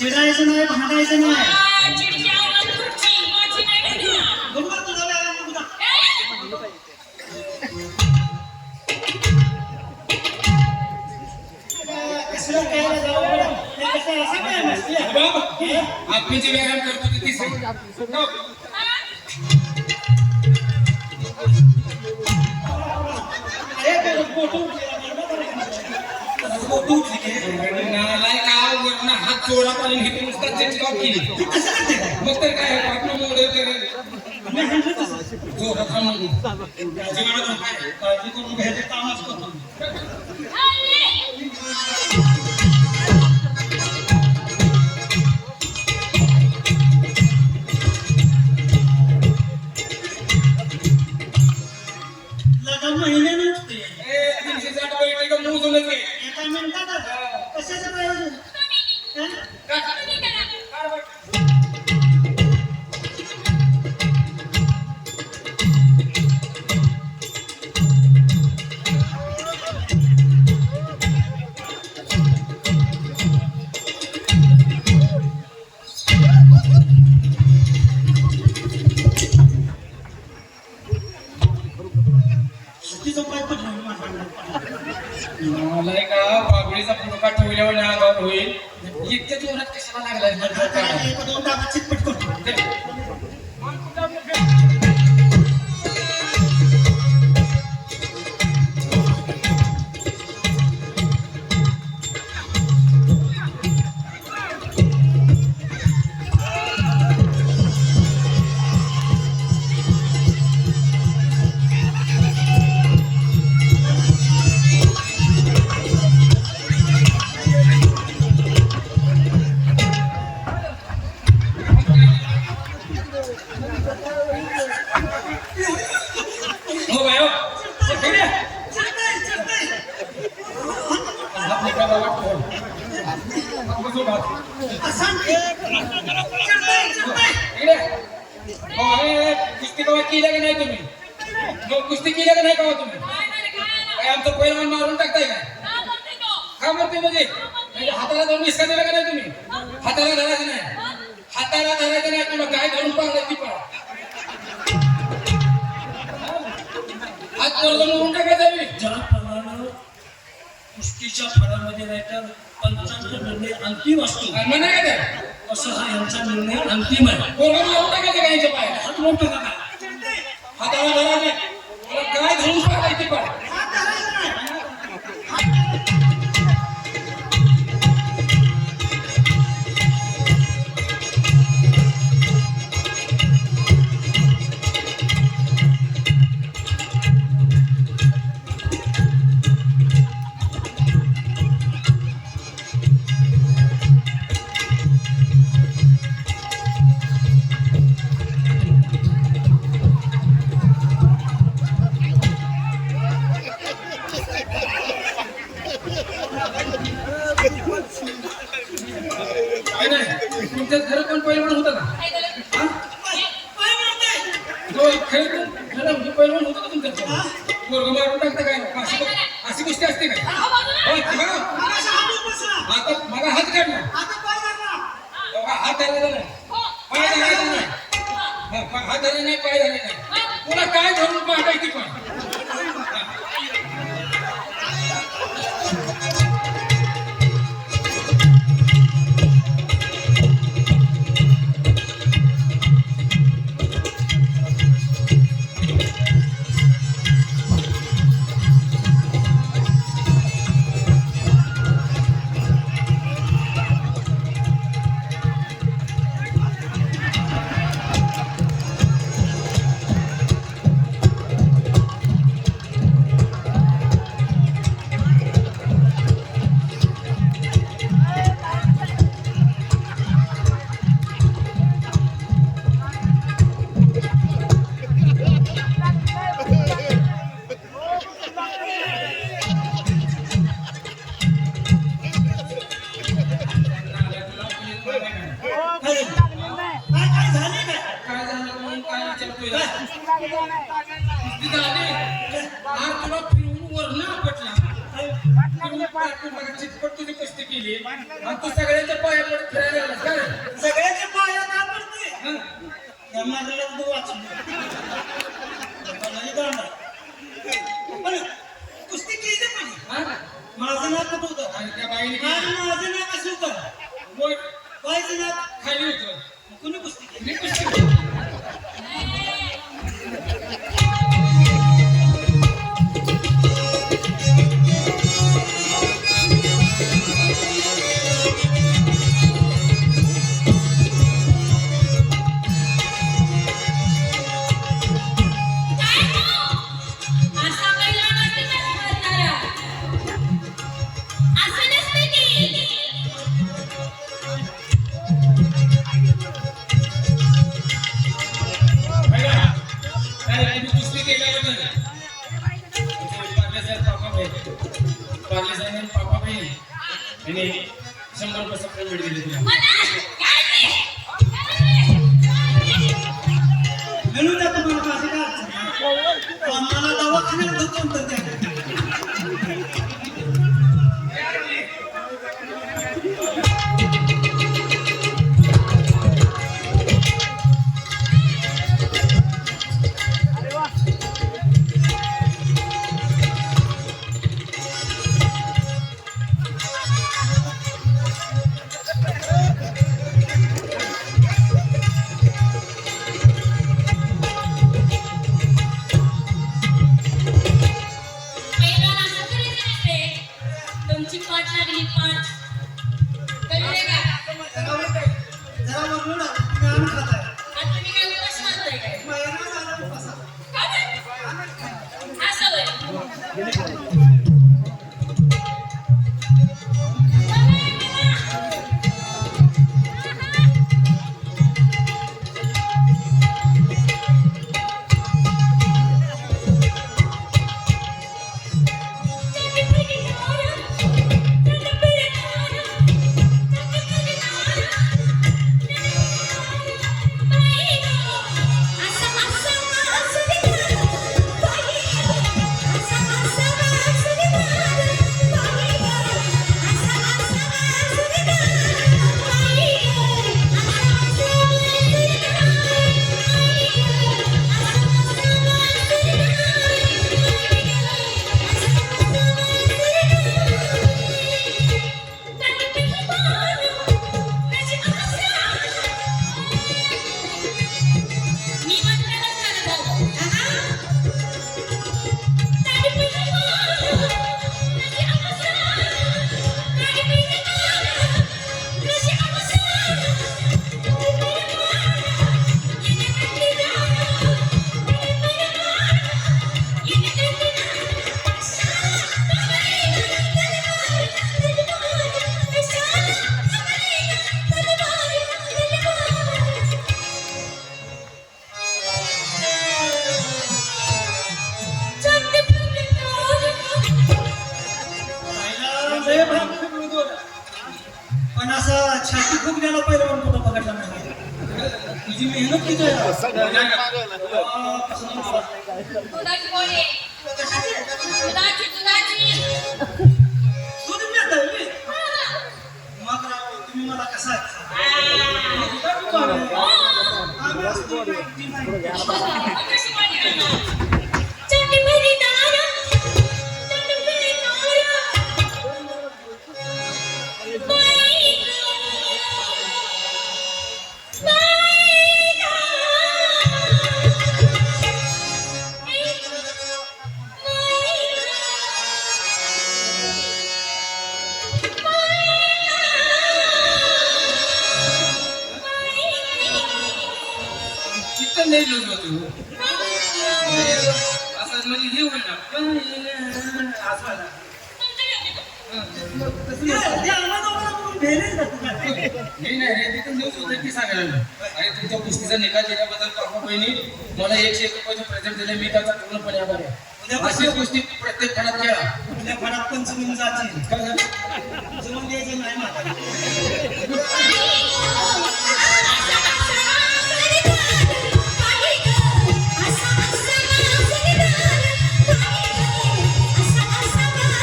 चिडायचं नाही, भांडायचं नाही. आत्मीचे व्यायाम करतो ते हात चोरा पाणी घेतो नुसता चिटकाव केली मग तर काय आपलं मोडे काळजी करून घ्यायचे कामच करतो. एका मिनिटात कशाचं प्रयोजन? मला एका बाबळीचा पुडका ठेवल्यावर अंगावर होईल इतक्या जोरात कशाला लागलाय दोन डाबा चिटपट करतो. कुस्ती कवा केल्या का नाही तुम्ही? कुस्ती केल्या का नाही कवा तुम्ही? काय आमचं पहिलवान मारून टाकताय काय? का मरते म्हणजे हाताला धरून विस्का दिला का नाही तुम्ही? हाताला धरायचं नाही, हाताला धरायचं नाही. तुला काय धरून पाहिलं ती पळा हात वर धरून टाकायचा मी. ज्याप्रमाणे कुस्तीच्या फळामध्ये नाही तर पंचांचा निर्णय अंतिम असतो म्हणा काय असं हा यांचा निर्णय अंतिम आहे. पोरगाला लावून टाकायचं का यांच्या पायाला? हात मोठं नका. हाताला धरायचं तुला काय धरून पाहिलं ती पळा. तुमच्या घरात पण पहिलवान होता का? पहिलवान होता का तुमच्या? पोरगं मारून टाकता काय? अशी गोष्टी असते काय? आता मला हात काढला, हात धरायचा नाही, पाय धरायचा नाही, हात धरायचा नाही, पाय धरायचा नाही. तुला काय धरून पाठायची पण तुला फिरवून वरनं आपटला तुम्ही पाठीमागे चितपट तुझी कुस्ती केली आणि तू सगळ्यांच्या पाया पडत फिरायला लागलास का रे? सगळ्याच्या पाया का पडते हं? या माझ्याला तू वाचून पण कुस्ती केली पण हं? माझं नाव कुठं होतं आणि त्या बाईने माझं नाव कसं होतं बोट बाईचं नाव खाली होतं. कुणी कुस्ती केली मी कुस्ती केली. असा पहिला नसते का स्पर्धारा? असं नसते की बघा, काय तुम्ही कुस्ती केल्याबद्दल पार्ले साहेब पापा बहीण यांनी 100 रुपये सप्लिमेंट दिले तुला. मला काय नाही. म्हणून त्या तुम्हाला माझी काय अडचण नाही. पण मला दवाखान्यात ढकलून तर द्या. पहिला असं करायचं नसते. तुमची पाठ लागली पाठ. कळले का? जरा म्हणलं ना तुम्ही आम्ही खाताय आता तुम्ही काय उपास मारताय काय? महिना झाला उपासाला. का बरं? असं होय. मी म्हटलं लय भरपूर विरोध होता. पण असं छाती फुगण्याला पहिलं कुठं बघायला नाही. तुझी मेहनत किती आहे? दुधाची पोळी. दुधाची दुधाची. दूध मिळतं मी. मग राव, तुम्ही मला कसं आहे? दुधाची पाणी. आम्ही असं दूध नाही. कशी पाणी करणार? चटणी भरी दारा. चटणी भरी दारा. बाई चित्त नाही लूज होतो. असं म्हणजे हे होईल ना. असं झालं. ते आम्हाला दोघांना बघून भेलेच का तुला? मी नाही रे, तिथं न्यूज होतं की सांगायला. आणि तुमच्या कुस्तीचा निकाल दिल्याबद्दल काका बहिणी मला 101 रुपयाचे प्रेझेंट दिले. मी त्याचा पूर्णपणे आभारी आहे. अशी कुस्ती प्रत्येक खणात खेळा. उद्या फळात पंचमी जायची. काय झालं? जेवण द्यायचं नाही मला.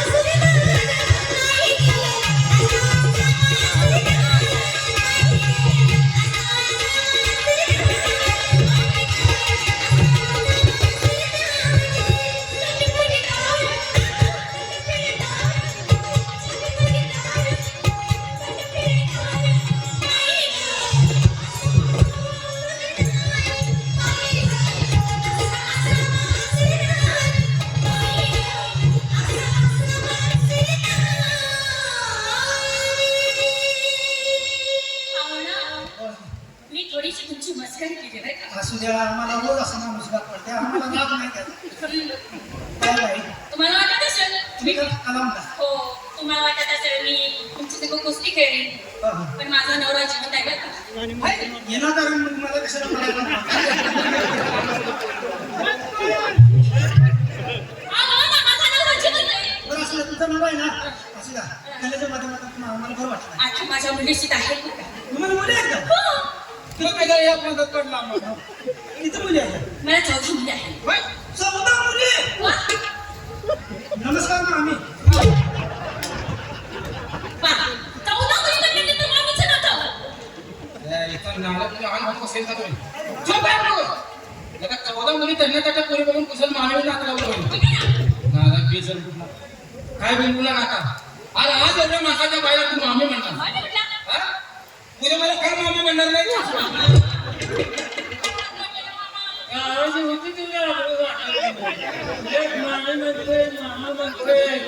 असं काय बाई? तुम्हाला वाटत असेल तुम्ही कलाम का? हो तुम्हाला वाटत असेल मी तुमची सगळं कुस्ती खेळली हा, हा. पण माझा नवरा जिवंत आहे बरं का? हाय, येणार कारण मग मला कशाला करायला अहो, ना, माझा नवरा जिवंत आहे. बरं असलं तुमचा नवरा आहे ना असू द्या कलेच्या माध्यमातून तुम्हाला आम्हाला बरं वाटलं आता माझ्या मुलीशी आहे बरं का? तुम्हाला मुली आहेत का? हो, तुला काय झालं या मदत पडला आम्हाला किती मुली आहेत? मला 14 मुली आहे. होय? 14 मुली. वा, नमस्कार मामी. वा, 14 मुली म्हणजे तर मामीचं नातं. इथं नाला तुम्ही आण म्हणून कसेल का तुम्ही चुप आहे बरोबर लगा 14 मुली त्यांना त्याच्या पोरी बघून कुशल मानवी नाका लावलं होईल तुम्ही ना, नाला बेजल कुठला काय बिलकुला नाका अरे आज एवढ्या माकाच्या बाहेर तू मामी म्हणणार मामी म्हटलं. हा? उद्या मला काय मामी म्हणणार नाही आवाजी होती तुला एक मामी म्हणते मामा म्हणते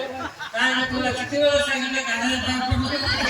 काय तुला किती वेळा सांगितलं गाण्याला